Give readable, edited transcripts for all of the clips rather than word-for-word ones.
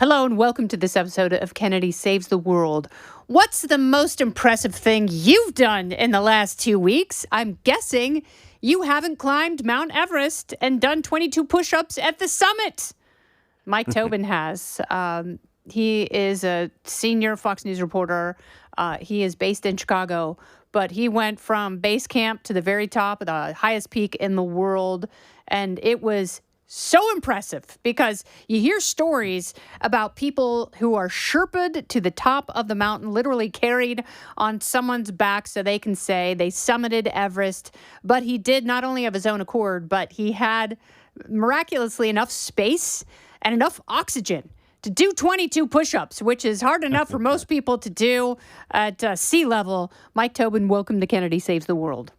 Hello and welcome to this episode of Kennedy Saves the World. What's the most impressive thing you've done in the last 2 weeks? I'm guessing you haven't climbed Mount Everest and done 22 push-ups at the summit. Mike Tobin has. He is a senior Fox News reporter. He is based in Chicago, but he went from base camp to the very top of the highest peak in the world, and it was so impressive because you hear stories about people who are Sherpa'd to the top of the mountain, literally carried on someone's back so they can say they summited Everest. But he did not only of his own accord, but he had miraculously enough space and enough oxygen to do 22 push-ups, which is hard enough for most people to do at sea level. Mike Tobin, welcome to Kennedy Saves the World.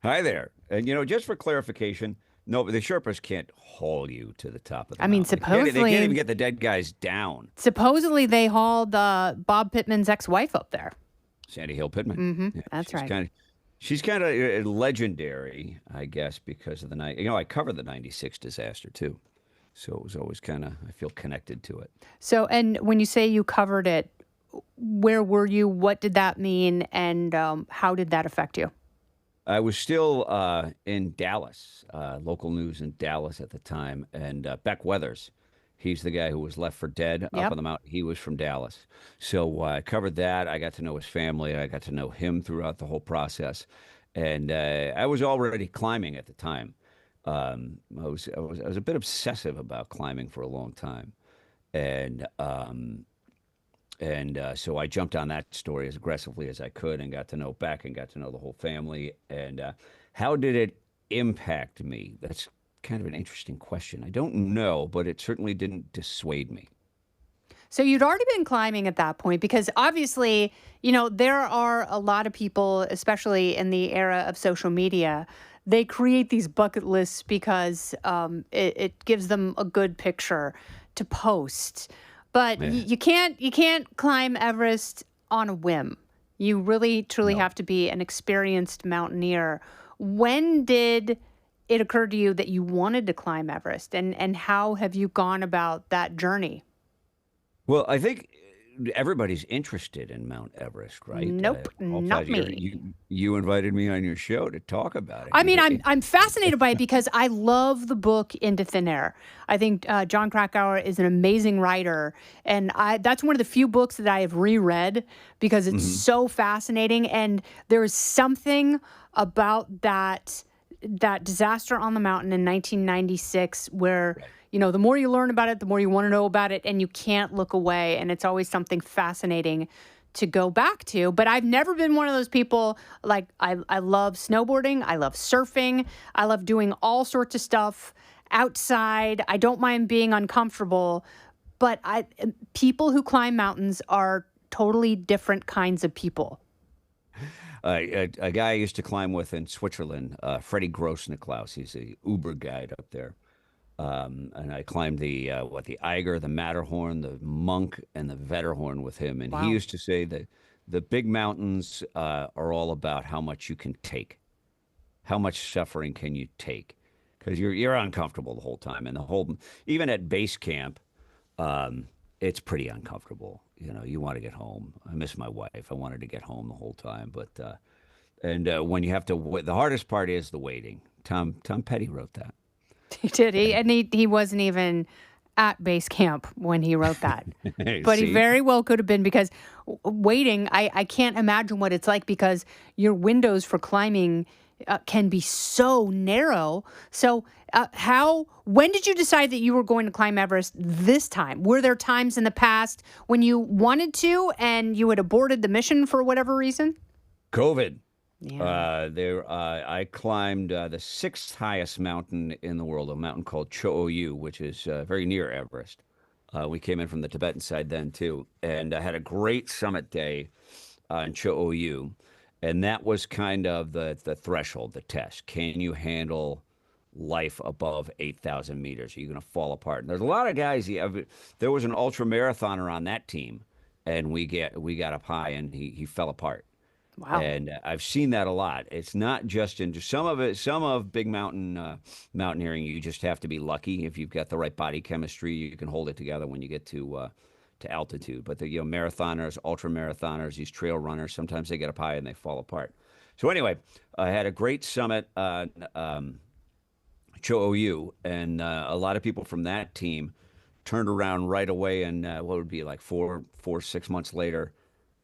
Hi there. And, just for clarification, no, the Sherpas can't haul you to the top of the mountain. Supposedly... They can't even get the dead guys down. Supposedly, they hauled Bob Pittman's ex-wife up there. Sandy Hill Pittman. Mm-hmm. Yeah, that's right. She's kind of legendary, I guess, because of the night. I covered the 96 disaster, too. So it was always I feel connected to it. So, and when you say you covered it, where were you? What did that mean? And how did that affect you? I was still in Dallas, local news in Dallas at the time. And Beck Weathers, he's the guy who was left for dead up on the mountain. He was from Dallas. So I covered that. I got to know his family. I got to know him throughout the whole process. And I was already climbing at the time. I was a bit obsessive about climbing for a long time. And so I jumped on that story as aggressively as I could and got to know Beck and got to know the whole family. And how did it impact me? That's kind of an interesting question. I don't know, but it certainly didn't dissuade me. So you'd already been climbing at that point because obviously, there are a lot of people, especially in the era of social media, they create these bucket lists because it gives them a good picture to post. But you can't climb Everest on a whim. You really, truly have to be an experienced mountaineer. When did it occur to you that you wanted to climb Everest? And how have you gone about that journey? Well, I think everybody's interested in Mount Everest, right? Nope, not me. You invited me on your show to talk about it. I mean, I'm fascinated by it because I love the book Into Thin Air. I think John Krakauer is an amazing writer, and that's one of the few books that I have reread because it's so fascinating. And there is something about that disaster on the mountain in 1996 where. Right. The more you learn about it, the more you want to know about it, and you can't look away. And it's always something fascinating to go back to. But I've never been one of those people, like, I love snowboarding. I love surfing. I love doing all sorts of stuff outside. I don't mind being uncomfortable. But people who climb mountains are totally different kinds of people. A guy I used to climb with in Switzerland, Freddie Gross-Niklaus, he's a Uber guide up there. And I climbed the Eiger, the Matterhorn, the Monk, and the Wetterhorn with him. And he used to say that the big mountains are all about how much you can take. How much suffering can you take? Because you're uncomfortable the whole time. And even at base camp, it's pretty uncomfortable. You want to get home. I miss my wife. I wanted to get home the whole time. But when you have to, the hardest part is the waiting. Tom Petty wrote that. He did. He wasn't even at base camp when he wrote that. But he very well could have been because waiting, I can't imagine what it's like because your windows for climbing can be so narrow. So when did you decide that you were going to climb Everest this time? Were there times in the past when you wanted to and you had aborted the mission for whatever reason? COVID. Yeah. I climbed the sixth highest mountain in the world, a mountain called Cho-Oyu, which is very near Everest. We came in from the Tibetan side then, too. And I had a great summit day in Cho-Oyu. And that was kind of the threshold, the test. Can you handle life above 8,000 meters? Are you going to fall apart? And there's a lot of guys. There was an ultra marathoner on that team. And we got up high, and he fell apart. Wow. And I've seen that a lot. It's not just in some of it, some of big mountaineering. You just have to be lucky. If you've got the right body chemistry, you can hold it together when you get to altitude. But the marathoners, ultra marathoners, these trail runners, sometimes they get up high and they fall apart. So anyway, I had a great summit on CHOOU, and a lot of people from that team turned around right away, and what would be like 6 months later,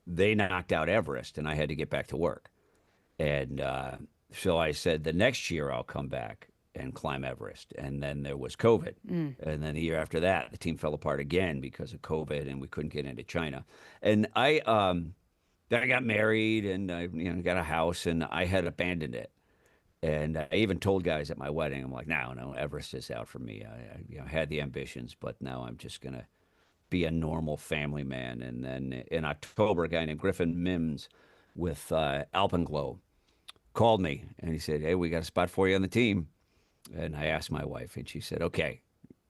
they knocked out Everest, and I had to get back to work. And so I said, the next year I'll come back and climb Everest. And then there was COVID. Mm. And then the year after that, the team fell apart again because of COVID, and we couldn't get into China. And then I got married, and I got a house, and I had abandoned it. And I even told guys at my wedding, I'm like, no, no, Everest is out for me. I had the ambitions, but now I'm just gonna be a normal family man. And then in October, a guy named Griffin Mims with Alpenglow called me, and he said, "Hey, we got a spot for you on the team." And I asked my wife, and she said, "Okay,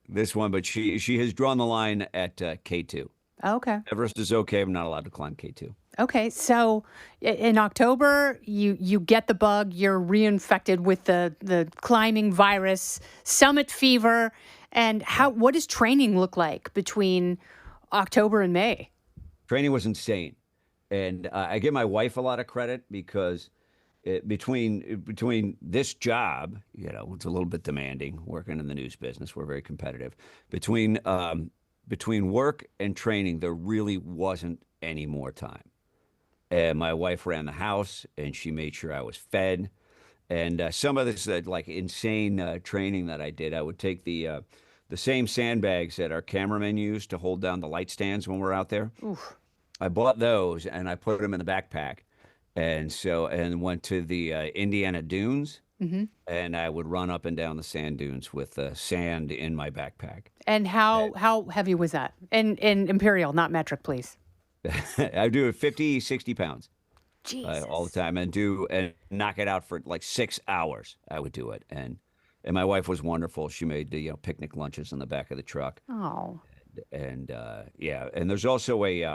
this one," but she has drawn the line at K2. Okay. Everest is okay. I'm not allowed to climb K2. Okay, so in October, you get the bug, you're reinfected with the climbing virus, summit fever, and Yeah. what does training look like between October and May? Training was insane. And I give my wife a lot of credit because between this job, it's a little bit demanding working in the news business. We're very competitive. Between work and training, there really wasn't any more time. And my wife ran the house, and she made sure I was fed. And some of this like insane training that I did, I would take the same sandbags that our cameramen use to hold down the light stands when we're out there. Oof. I bought those and I put them in the backpack, and went to the Indiana dunes, Hmm. and I would run up and down the sand dunes with sand in my backpack. And how heavy was that? In imperial, not metric, please. I do it 50, 60 pounds all the Jesus. time, and knock it out for like 6 hours. I would do it, and my wife was wonderful. She made the picnic lunches in the back of the truck, Oh. and yeah. And there's also a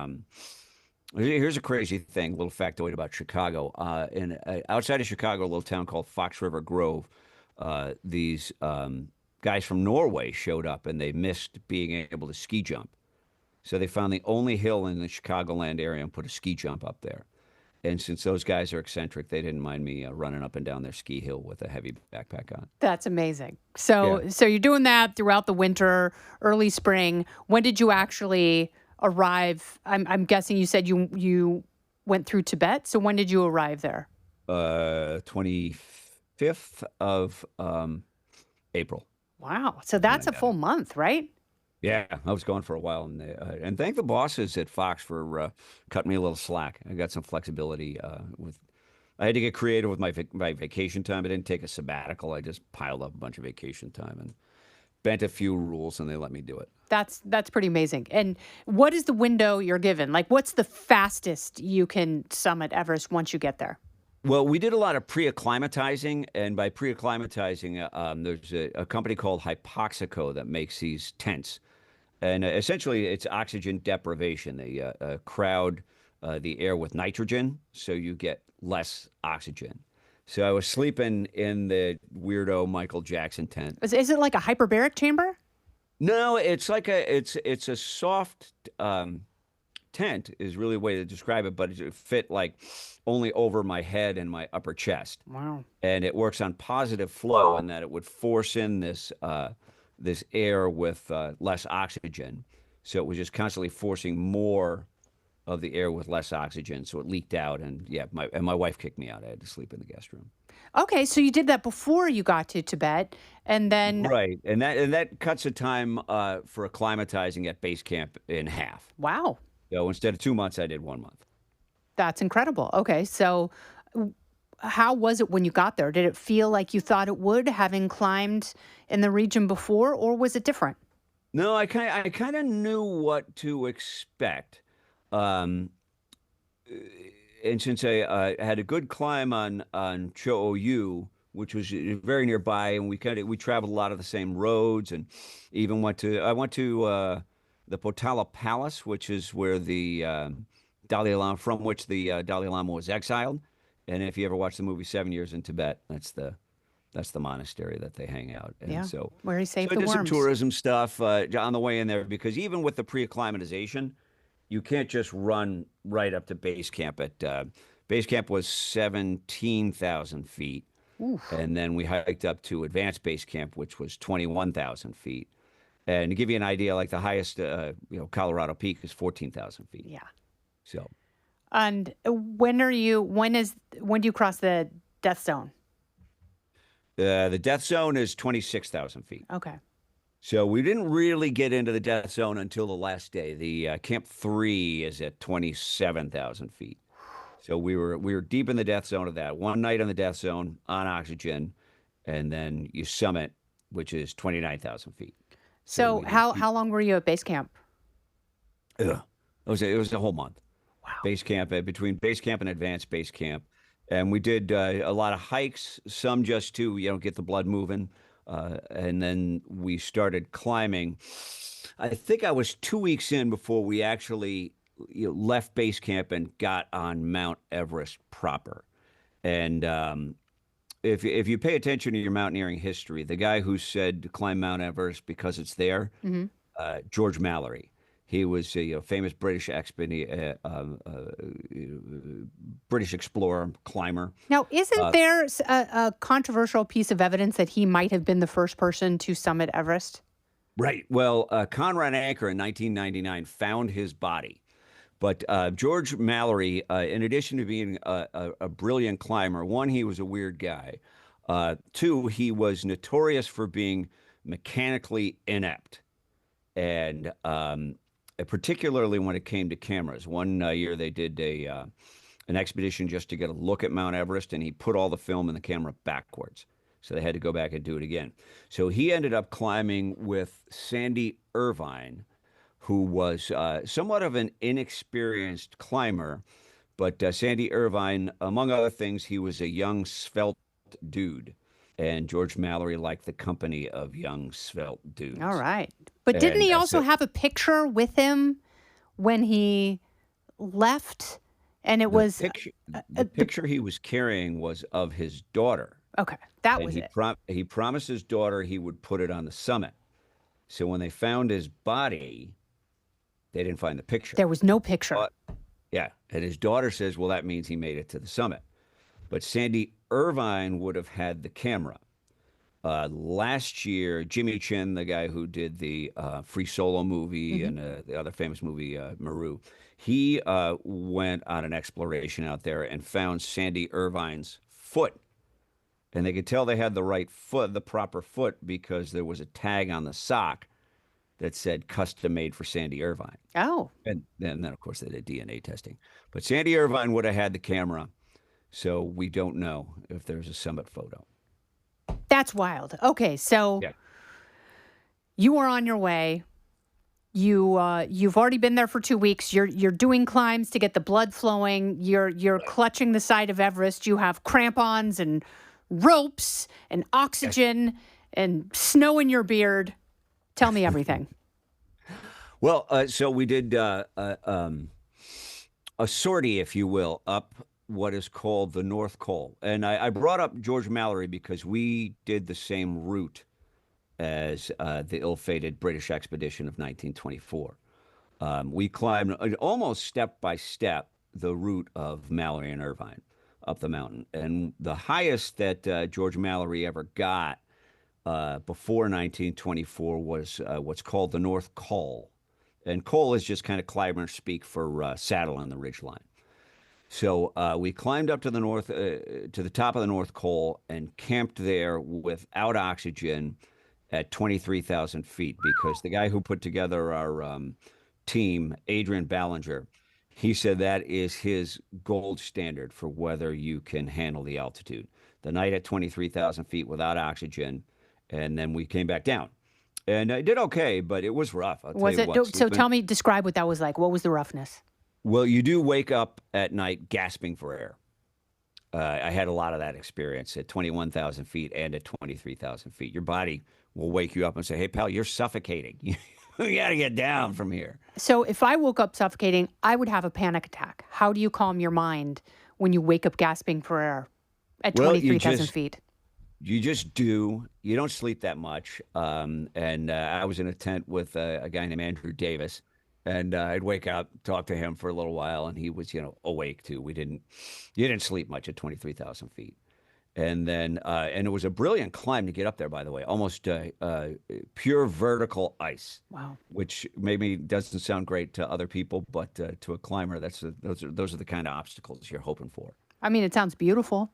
here's a crazy thing, a little factoid about Chicago. In outside of Chicago, a little town called Fox River Grove, these guys from Norway showed up, and they missed being able to ski jump. So they found the only hill in the Chicagoland area and put a ski jump up there. And since those guys are eccentric, they didn't mind me running up and down their ski hill with a heavy backpack on. That's amazing. Yeah. So you're doing that throughout the winter, early spring. When did you actually arrive? I'm guessing you said you went through Tibet. So when did you arrive there? 25th of April. Wow. So When I that's a got full it. month, right? Yeah, I was gone for a while, and thank the bosses at Fox for cutting me a little slack. I got some flexibility with. I had to get creative with my vacation time. I didn't take a sabbatical. I just piled up a bunch of vacation time and bent a few rules, and they let me do it. That's pretty amazing. And what is the window you're given? Like, what's the fastest you can summit Everest once you get there? Well, we did a lot of pre-acclimatizing, and by pre-acclimatizing, there's a company called Hypoxico that makes these tents, and essentially it's oxygen deprivation. They crowd the air with nitrogen, so you get less oxygen. So I was sleeping in the weirdo Michael Jackson tent. Is it like a hyperbaric chamber? No, it's a soft tent is really a way to describe it, but it fit like only over my head and my upper chest. Wow. And it works on positive flow in that it would force in this air with less oxygen. So it was just constantly forcing more of the air with less oxygen. So it leaked out, and yeah, my wife kicked me out. I had to sleep in the guest room. Okay, so you did that before you got to Tibet, and then Right, and that cuts the time for acclimatizing at base camp in half. wow, So instead of 2 months, I did 1 month. that's incredible. Okay, so how was it when you got there? Did it feel like you thought it would, having climbed in the region before, or was it different? No, I kind of knew what to expect. Um, and since I had a good climb on Cho-Oyu, which was very nearby, and we traveled a lot of the same roads, and even I went to the Potala Palace, which is where the Dalai Lama, from which the Dalai Lama was exiled. And if you ever watch the movie 7 Years in Tibet, that's the monastery that they hang out. And Yeah, so, where he so saved I the did some worms. tourism stuff on the way in there because even with the pre-acclimatization, you can't just run right up to base camp. At base camp was 17,000 feet, Oof. and then we hiked up to advanced base camp, which was 21,000 feet. And to give you an idea, like the highest, Colorado peak is 14,000 feet. Yeah. So And when do you cross the death zone? the death zone is 26,000 feet. Okay. So we didn't really get into the death zone until the last day. The Camp 3 is at 27,000 feet. So we were deep in the death zone of that. One night in the death zone on oxygen, and then you summit, which is 29,000 feet. So So we did. how long were you at base camp? Ugh, it was a whole month. Wow. Base camp between base camp and advanced base camp, and we did a lot of hikes, some just to get the blood moving, and then we started climbing. I think I was 2 weeks in before we actually left base camp and got on Mount Everest proper. And if you pay attention to your mountaineering history, the guy who said to climb Mount Everest because it's there, Hmm. George Mallory. He was a famous British explorer, climber. Now, isn't Uh, there a controversial piece of evidence that he might have been the first person to summit Everest? right. Well, Conrad Anker in 1999 found his body. But George Mallory, in addition to being a brilliant climber, one, he was a weird guy. Two, he was notorious for being mechanically inept. And particularly when it came to cameras. One year they did an expedition just to get a look at Mount Everest, and he put all the film in the camera backwards. So they had to go back and do it again. So he ended up climbing with Sandy Irvine, who was somewhat of an inexperienced climber. But Sandy Irvine, among other things, he was a young, svelte dude. And George Mallory liked the company of young, svelte All dudes. right. But didn't And he also so have a picture with him when he left? And it the was picture, the the picture he was carrying was of his daughter, okay. That and was he it. prom he promised his daughter he would put it on the summit. So when they found his body, they didn't find the picture. There was no picture. But yeah, and his daughter says, "Well, that means he made it to the summit." But Sandy Irvine would have had the camera. Last year, Jimmy Chin, the guy who did the Free Solo movie Hmm. and the other famous movie, Maru, he went on an exploration out there and found Sandy Irvine's foot. And they could tell they had the right foot, the proper foot, because there was a tag on the sock that said custom made for Sandy Irvine. Oh, And then, of course, they did DNA testing. But Sandy Irvine would have had the camera, so we don't know if there's a summit photo. that's wild. Okay, so Yeah. you are on your way. You've already been there for 2 weeks. You're doing climbs to get the blood flowing. You're Right. clutching the side of Everest. You have crampons and ropes and Yes. oxygen and snow in your beard. Tell me everything. Well, so we did a sortie, if you will, up what is called the North Col. And I brought up George Mallory because we did the same route as the ill-fated British expedition of 1924. We climbed almost step by step the route of Mallory and Irvine up the mountain. And the highest that George Mallory ever got before 1924 was what's called the North Col. And col is just kind of climber speak for saddle on the ridgeline. So we climbed up to the to the top of the North Col and camped there without oxygen at 23,000 feet because the guy who put together our team, Adrian Ballinger, he said that is his gold standard for whether you can handle the altitude. The night at 23,000 feet without oxygen, and then we came back down. And I did okay, but it was rough. I'll tell Was you it what, so? sleeping. Tell me, describe what that was like. What was the roughness? Well, you do wake up at night gasping for air. I had a lot of that experience at 21,000 feet and at 23,000 feet. Your body will wake you up and say, "Hey, pal, you're suffocating." We got to get down from here. So if I woke up suffocating, I would have a panic attack. How do you calm your mind when you wake up gasping for air at Well, 23,000 feet? you just do. You don't sleep that much. And I was in a tent with a guy named Andrew Davis, and I'd wake up, talk to him for a little while, and he was, awake too. You didn't sleep much at 23,000 feet. And then, and it was a brilliant climb to get up there, by the way, almost pure vertical ice, Wow. which maybe doesn't sound great to other people, but to a climber, those are the kind of obstacles you're hoping for. I mean, it sounds beautiful.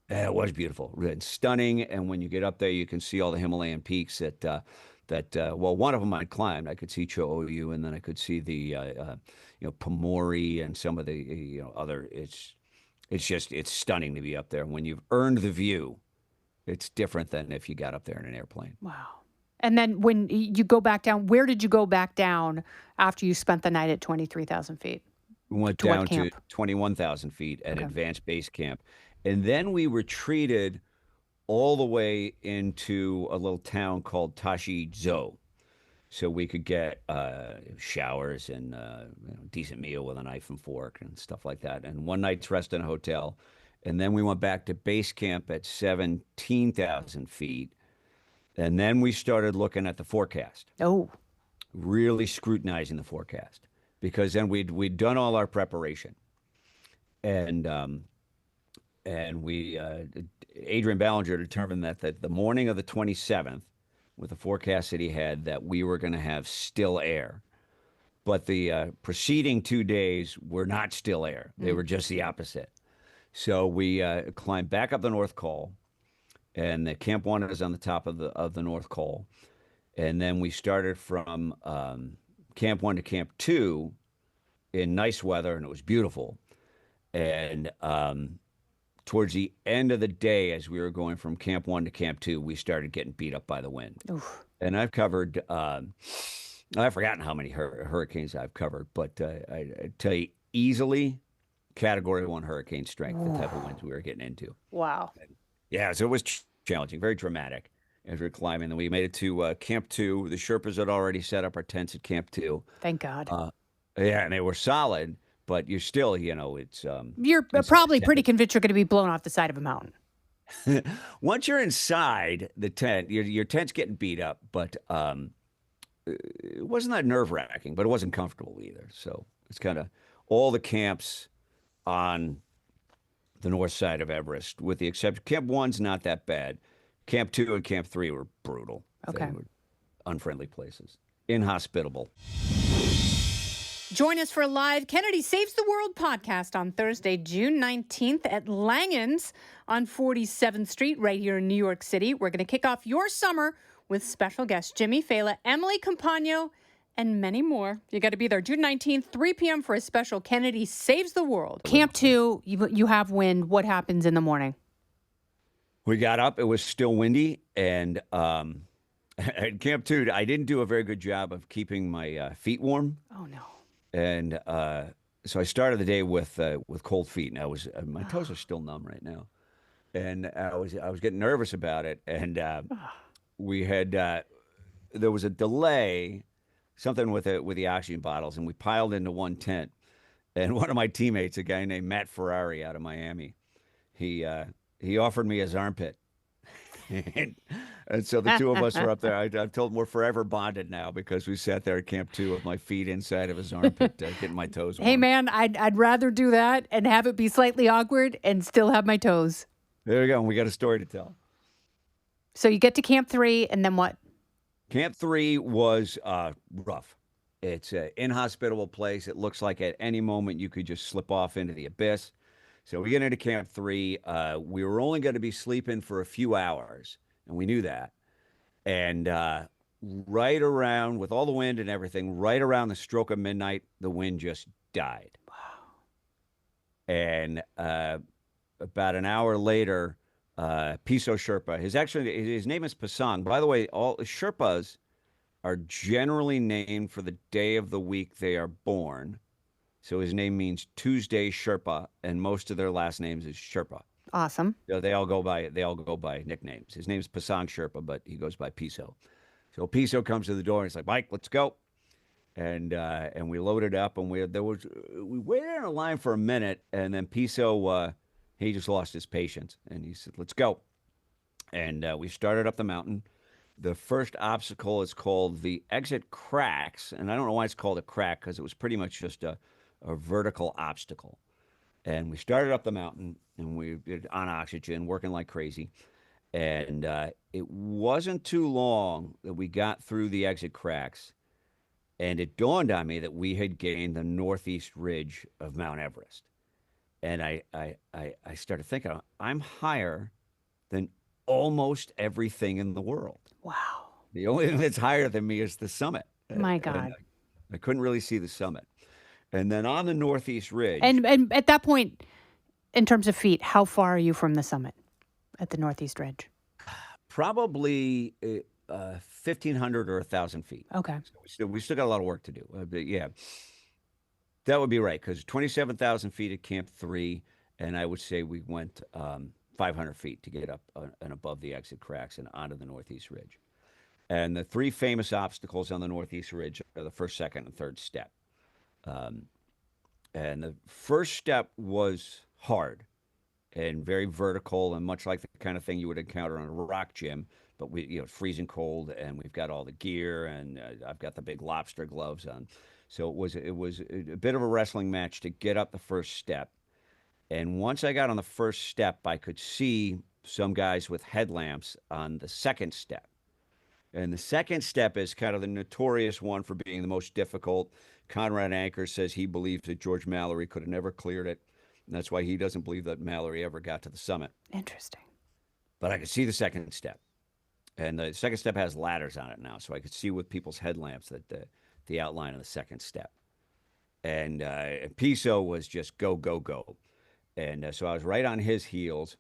Yeah, it was beautiful, and stunning. And when you get up there, you can see all the Himalayan peaks well, one of them I climbed. I could see Cho-Oyu, and then I could see the Pamori and some of the other. It's stunning to be up there. When you've earned the view, it's different than if you got up there in an airplane. Wow. And then when you go back down, where did you go back down after you spent the night at 23,000 feet? We went To what down to camp? 21,000 feet at Okay. advanced base camp, and then we retreated all the way into a little town called Tashi-Zo, so we could get showers and decent meal with a knife and fork and stuff like that, and one night's rest in a hotel. And then we went back to base camp at 17,000 feet. And then we started looking at the forecast, Oh, really scrutinizing the forecast, because then we'd done all our preparation. And we Adrian Ballinger determined that the morning of the 27th, with the forecast that he had, that we were going to have still air. But the preceding 2 days were not still air. They were just the opposite. So we climbed back up the North Col, and the Camp 1 is on the top of the North Col. And then we started from Camp 1 to Camp 2 in nice weather, and it was beautiful. And towards the end of the day, as we were going from Camp 1 to Camp 2, we started getting beat up by the wind. oof. And I've covered, I've forgotten how many hurricanes I've covered, but I tell you, easily Category 1 hurricane strength, the type of winds we were getting into. Wow. Yeah, so it was challenging, very dramatic as we were climbing. Then we made it to Camp 2. The Sherpas had already set up our tents at Camp 2. Thank God. Yeah, and they were solid, but you're still, You're it's probably pretty convinced you're going to be blown off the side of a mountain. once you're inside the tent, your tent's getting beat up, but it wasn't that nerve-wracking, but it wasn't comfortable either. So it's kind of all the camps on the north side of Everest, with the exception Camp 1's not that bad. Camp 2 and Camp 3 were brutal. Okay. They were unfriendly places, inhospitable. Join us for a live Kennedy Saves the World podcast on Thursday, June 19th at Langan's on 47th Street right here in New York City. We're going to kick off your summer with special guests Jimmy Fallon, Emily Compagno, and many more. You got to be there June 19th, 3 p.m. for a special Kennedy Saves the World. Camp 2, you have wind. What happens in the morning? We got up. It was still windy, and at Camp 2, I didn't do a very good job of keeping my feet warm. Oh, no. And so I started the day with cold feet, and my toes are still numb right now, and I was getting nervous about it, and we had there was a delay, something with the oxygen bottles, and we piled into one tent, and one of my teammates, a guy named Matt Ferrari out of Miami, he offered me his armpit. And so the two of us were up there. I've told him we're forever bonded now, because we sat there at Camp 2 with my feet inside of his armpit, getting my toes warm. Hey, man, I'd rather do that and have it be slightly awkward and still have my toes. There we go. And we got a story to tell. So you get to Camp 3, and then what? Camp 3 was rough. It's an inhospitable place. It looks like at any moment you could just slip off into the abyss. So we get into Camp 3. We were only going to be sleeping for a few hours, and we knew that. And right around, with all the wind and everything, right around the stroke of midnight, the wind just died. Wow. And about an hour later, Piso Sherpa, his name is Pasang. By the way, all Sherpas are generally named for the day of the week they are born. So his name means Tuesday Sherpa, and most of their last names is Sherpa. Awesome. So they all go by nicknames. His name's Pasang Sherpa, but he goes by Piso. So Piso comes to the door and he's like, "Mike, let's go." and we loaded up, and we waited in a line for a minute, and then Piso he just lost his patience, and he said, "Let's go." And we started up the mountain. The first obstacle is called the exit cracks, and I don't know why it's called a crack because it was pretty much just a vertical obstacle. And we started up the mountain, and we did on oxygen, working like crazy. And it wasn't too long that we got through the exit cracks, and it dawned on me that we had gained the northeast ridge of Mount Everest. And I started thinking, I'm higher than almost everything in the world. Wow. The only thing that's higher than me is the summit. My And God. I couldn't really see the summit. And then on the northeast ridge, And at that point, in terms of feet, how far are you from the summit at the Northeast Ridge? probably 1,500 or 1,000 feet. Okay. So we still got a lot of work to do. But yeah, that would be right because 27,000 feet at Camp 3. And I would say we went 500 feet to get up and above the exit cracks and onto the northeast ridge. And the three famous obstacles on the Northeast Ridge are the first, second, and third step. Um, and the first step was hard and very vertical and much like the kind of thing you would encounter on a rock gym. But it's freezing cold, and we've got all the gear, and I've got the big lobster gloves on. So it was a bit of a wrestling match to get up the first step. And once I got on the first step, I could see some guys with headlamps on the second step. And the second step is kind of the notorious one for being the most difficult. Conrad Anker says he believes that George Mallory could have never cleared it. And that's why he doesn't believe that Mallory ever got to the summit. Interesting. But I could see the second step. And the second step has ladders on it now. So I could see with people's headlamps that the outline of the second step. And Piso was just go, go, go. And so I was right on his heels.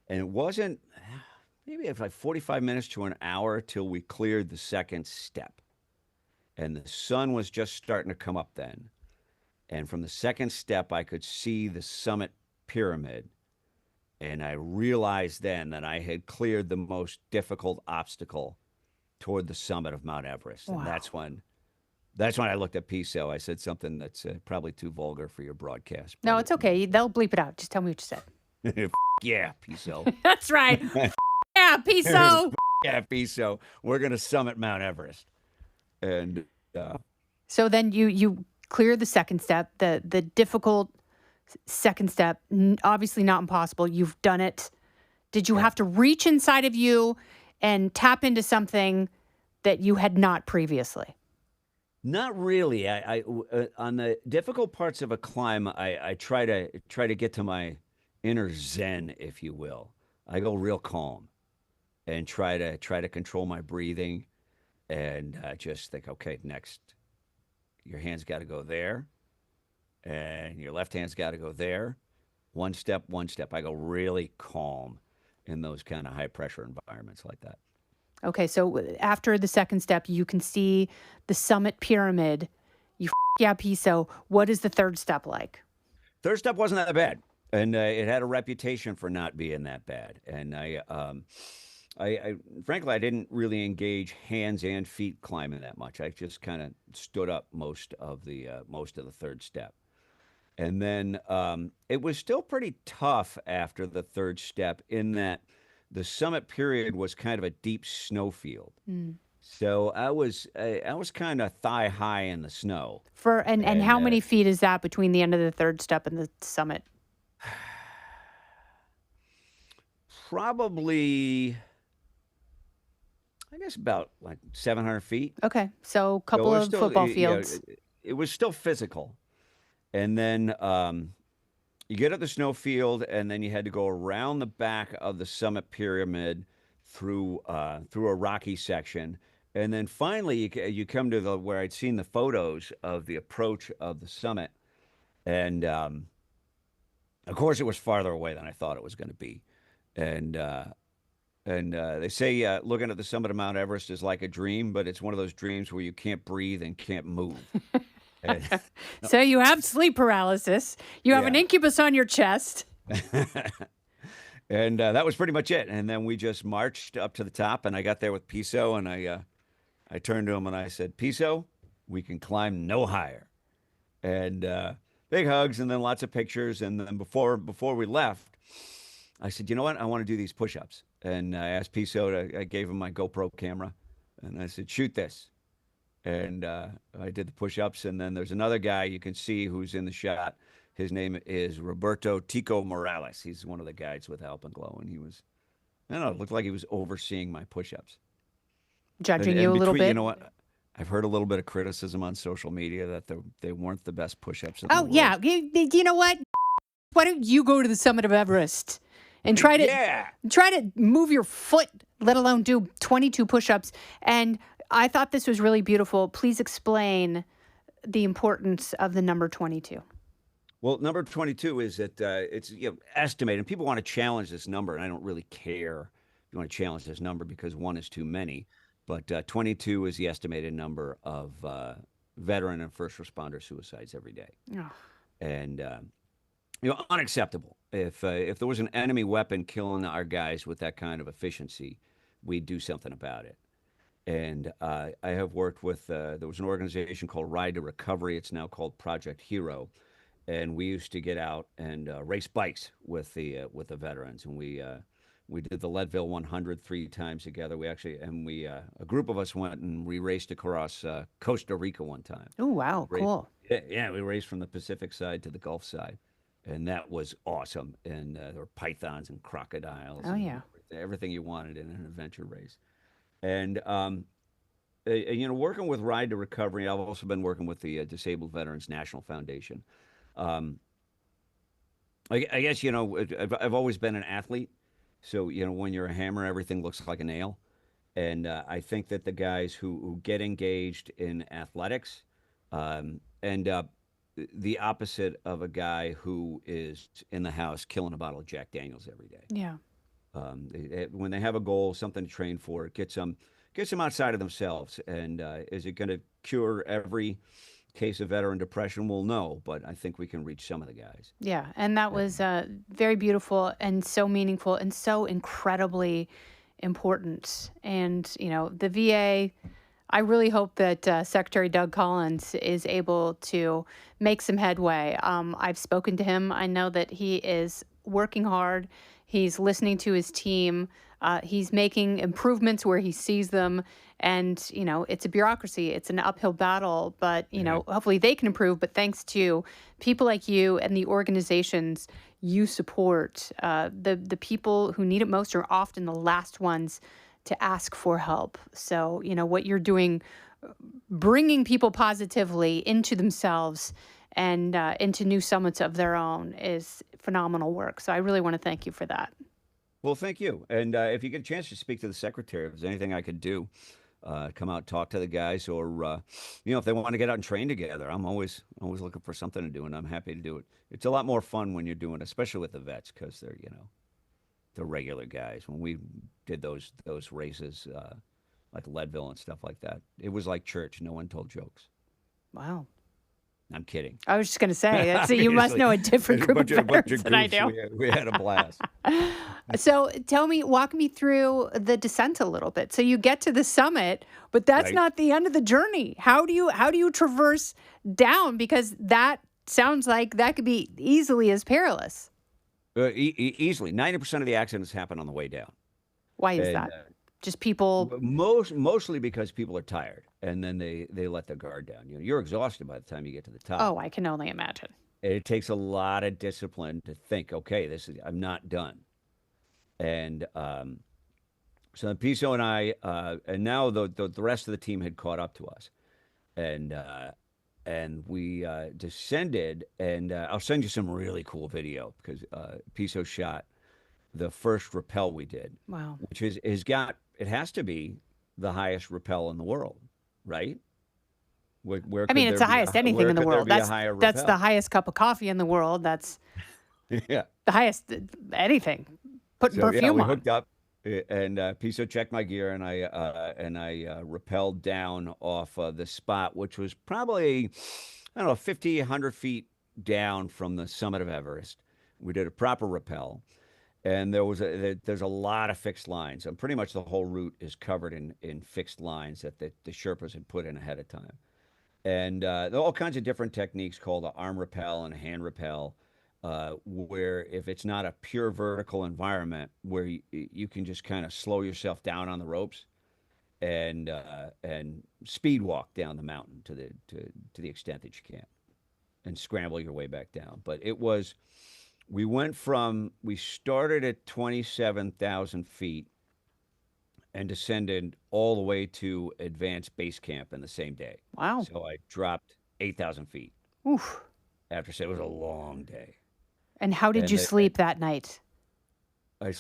And it wasn't maybe like 45 minutes to an hour till we cleared the second step. And the sun was just starting to come up then. And from the second step, I could see the summit pyramid. And I realized then that I had cleared the most difficult obstacle toward the summit of Mount Everest. And Wow. that's when I looked at Piso. I said something that's probably too vulgar for your broadcast. No, But it's okay. They'll bleep it out. Just tell me what you said. yeah, Piso. That's right. Yeah, Piso. yeah, Piso. We're going to summit Mount Everest. And So then you clear the second step, the difficult second step. Obviously not impossible. You've done it. Did you yeah. have to reach inside of you and tap into something that you had not previously? Not really. On the difficult parts of a climb, I try to get to my inner Zen, if you will. I go real calm and try to control my breathing, and just think, okay, next, your hand's got to go there, and your left hand's got to go there. One step, one step. I go really calm in those kind of high pressure environments like that. Okay, so after the second step, you can see the summit pyramid. You yeah, Piso. What is the third step like? Third step wasn't that bad, and it had a reputation for not being that bad. And I frankly, I didn't really engage hands and feet climbing that much. I just kind of stood up most of the third step, and then it was still pretty tough after the third step in that the summit period was kind of a deep snowfield. Mm. So I was kind of thigh high in the snow, And and how many feet is that between the end of the third step and the summit? probably I guess about like 700 feet. Okay, so a So couple it was of still, football you know, fields. it was still physical. And then you get at the snowfield, and then you had to go around the back of the summit pyramid through a rocky section, and then finally you come to the where I'd seen the photos of the approach of the summit, and of course it was farther away than I thought it was going to be, and they say looking at the summit of Mount Everest is like a dream, but it's one of those dreams where you can't breathe and can't move. And, So you have sleep paralysis. You have an yeah. incubus on your chest. And that was pretty much it. And then we just marched up to the top, and I got there with Piso, and I turned to him and I said, "Piso, We can climb no higher. And big hugs, and then lots of pictures. And then before we left, I said, you know what? I want to do these push-ups. And I asked Piso to, I gave him my GoPro camera, and I said, shoot this. And I did the push-ups. And then there's another guy you can see who's in the shot. His name is Roberto Tico Morales. He's one of the guides with Alpenglow, and he was, I don't know, it looked like he was overseeing my push-ups. Judging you And a little between, you bit. know what? I've heard a little bit of criticism on social media that they weren't the best push-ups in the Oh yeah, world. you know what? Why don't you go to the summit of Everest and Yeah. try to move your foot, let alone do 22 push-ups? And I thought this was really beautiful. Please explain the importance of the number 22. Well, number 22 is that it's estimated. And people want to challenge this number, and I don't really care if you want to challenge this number because one is too many. But 22 is the estimated number of veteran and first responder suicides every day, Oh, and unacceptable. If there was an enemy weapon killing our guys with that kind of efficiency, we'd do something about it. And I have worked with, there was an organization called Ride to Recovery. It's now called Project Hero. And we used to get out and race bikes with the veterans. And we did the Leadville 100 3 times together. We actually, and we, a group of us went and we raced across Costa Rica one time. oh wow, Raced, cool. yeah, we raced from the Pacific side to the Gulf side. And that was awesome. And there were pythons and crocodiles Oh and yeah. everything you wanted in an adventure race. And working with Ride to Recovery, I've also been working with the Disabled Veterans National Foundation. Um, I guess I've always been an athlete, so when you're a hammer, everything looks like a nail. And I think that the guys who get engaged in athletics end up the opposite of a guy who is in the house killing a bottle of Jack Daniels every day. Yeah. When they have a goal, something to train for, it gets them outside of themselves. And is it going to cure every case of veteran depression? Well, no, but I think we can reach some of the guys. Yeah, and that was very beautiful and so meaningful and so incredibly important. And, the VA, I really hope that Secretary Doug Collins is able to make some headway. I've spoken to him. I know that he is working hard. He's listening to his team. He's making improvements where he sees them. And, it's a bureaucracy. It's an uphill battle, but, Yeah. hopefully they can improve. But thanks to people like you and the organizations you support, the people who need it most are often the last ones to ask for help. So, what you're doing, bringing people positively into themselves and into new summits of their own is phenomenal work. So I really want to thank you for that. Well, thank you. And if you get a chance to speak to the secretary, if there's anything I could do, come out, talk to the guys, or if they want to get out and train together, I'm always looking for something to do, and I'm happy to do it. It's a lot more fun when you're doing it, especially with the vets, because they're regular guys. When we did those races, like Leadville and stuff like that, it was like church. No one told jokes. Wow. I'm kidding. I was just going to say, you must Obviously, know a different a group of bunch veterans of than I goofs. do. We had a blast. So walk me through the descent a little bit. So you get to the summit, but that's Right. not the end of the journey. How do you traverse down? Because that sounds like that could be easily as perilous. Easily, 90% of the accidents happen on the way down, Why is and that? Just people. mostly because people are tired, and then they let their guard down. You're exhausted by the time you get to the top. Oh, I can only imagine. It takes a lot of discipline to think, okay, I'm not done. And so Piso and I, and now the rest of the team had caught up to us, and we descended. And I'll send you some really cool video because Piso shot the first rappel we did, Wow. which is got it has to be the highest rappel in the world, right? Where I mean, could it's there the be highest anything where in the could there world. be a That's higher that's the rappel? highest cup of coffee in the world. That's Yeah. the highest anything. Putting So yeah, perfume we on. hooked up, and Piso checked my gear, and I rappelled down off the spot, which was probably, I don't know, 50, 100 feet down from the summit of Everest. We did a proper rappel, and there's a lot of fixed lines, and pretty much the whole route is covered in fixed lines that the Sherpas had put in ahead of time. And there are all kinds of different techniques called an arm rappel and a hand rappel, where if it's not a pure vertical environment, where you can just kind of slow yourself down on the ropes and speed walk down the mountain to the extent that you can, and scramble your way back down. But we started at 27,000 feet and descended all the way to advanced base camp in the same day. Wow. So I dropped 8,000 feet Oof. after, so it was a long day. And how did And you sleep that night? I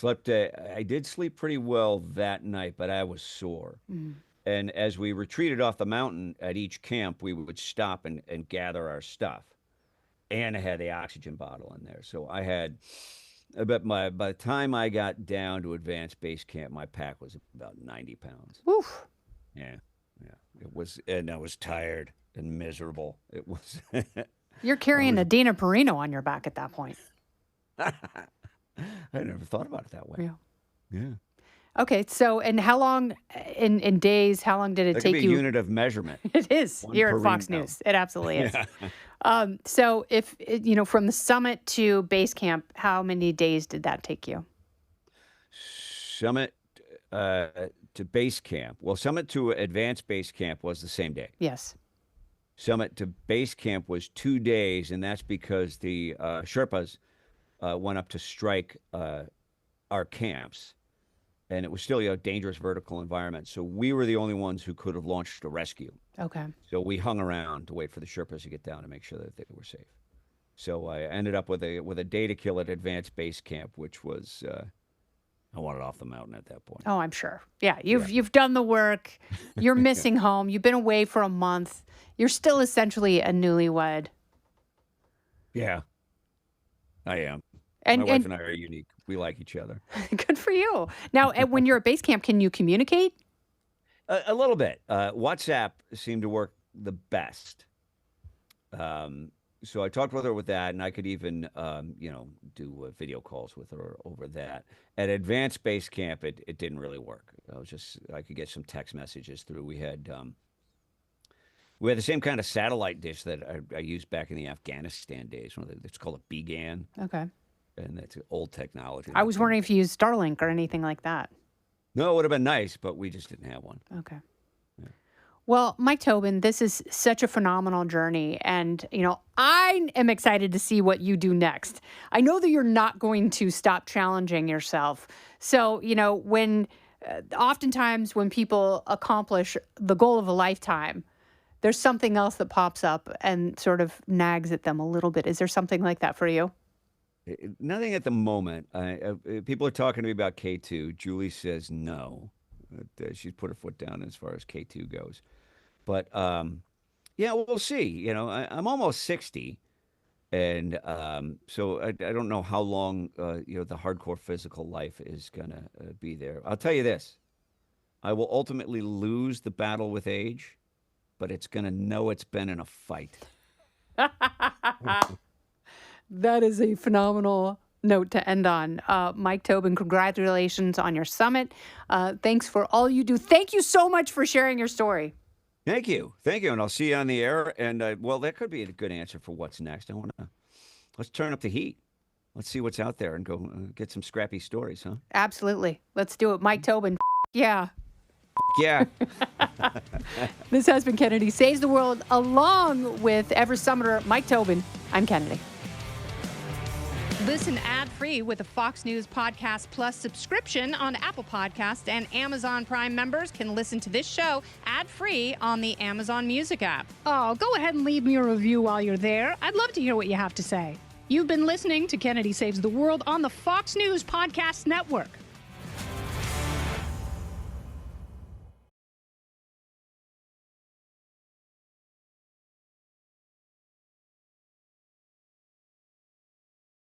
did sleep pretty well that night, but I was sore. Mm. And as we retreated off the mountain at each camp, we would stop and gather our stuff. And I had the oxygen bottle in there. So I had, but by the time I got down to advanced base camp, my pack was about 90 pounds. Oof. Yeah. Yeah. It was, and I was tired and miserable. It was. You're carrying a Dina Perino on your back at that point. I never thought about it that way. Yeah. Yeah. Okay. So, and how long in days, how long did it That take could be you? a unit of measurement. It is One here at Fox Perino. News. It absolutely is. Yeah. So if, from the summit to base camp, how many days did that take you? Summit to base camp. Well, summit to advanced base camp was the same day. Yes. Summit to base camp was 2 days, and that's because the Sherpas went up to strike our camps, and it was still a dangerous vertical environment. So we were the only ones who could have launched a rescue. Okay. So we hung around to wait for the Sherpas to get down to make sure that they were safe. So I ended up with a day to kill at advanced base camp, which was I wanted off the mountain at that point. Oh, I'm sure. Yeah, you've done the work. You're missing home. You've been away for a month. You're still essentially a newlywed. Yeah, I am. And, My wife and I are unique. We like each other. Good for you. Now, when you're at base camp, can you communicate? A little bit. WhatsApp seemed to work the best. So I talked with her with that, and I could even, do video calls with her over that. At advanced base camp, it didn't really work. I could get some text messages through. We had the same kind of satellite dish that I used back in the Afghanistan days. It's called a B-GAN, Okay. and that's old technology. I was wondering if you used Starlink or anything like that. No, it would have been nice, but we just didn't have one. Okay. Well, Mike Tobin, this is such a phenomenal journey. And, I am excited to see what you do next. I know that you're not going to stop challenging yourself. So, oftentimes when people accomplish the goal of a lifetime, there's something else that pops up and sort of nags at them a little bit. Is there something like that for you? Nothing at the moment. People are talking to me about K2. Julie says no. She's put her foot down as far as K2 goes. But yeah, we'll see. I'm almost 60, and so I don't know how long the hardcore physical life is gonna be there. I'll tell you this: I will ultimately lose the battle with age, but it's gonna know it's been in a fight. That is a phenomenal note to end on. Mike Tobin, congratulations on your summit. Thanks for all you do. Thank you so much for sharing your story. Thank you. And I'll see you on the air. And well, that could be a good answer for what's next. Let's turn up the heat. Let's see what's out there and go get some scrappy stories, huh? Absolutely. Let's do it. Mike Tobin. Yeah. Yeah. This has been Kennedy Saves the World, along with Everest Summiter Mike Tobin. I'm Kennedy. Listen ad-free with a Fox News Podcast Plus subscription on Apple Podcasts, and Amazon Prime members can listen to this show ad-free on the Amazon Music app. Oh, go ahead and leave me a review while you're there. I'd love to hear what you have to say. You've been listening to Kennedy Saves the World on the Fox News Podcast Network.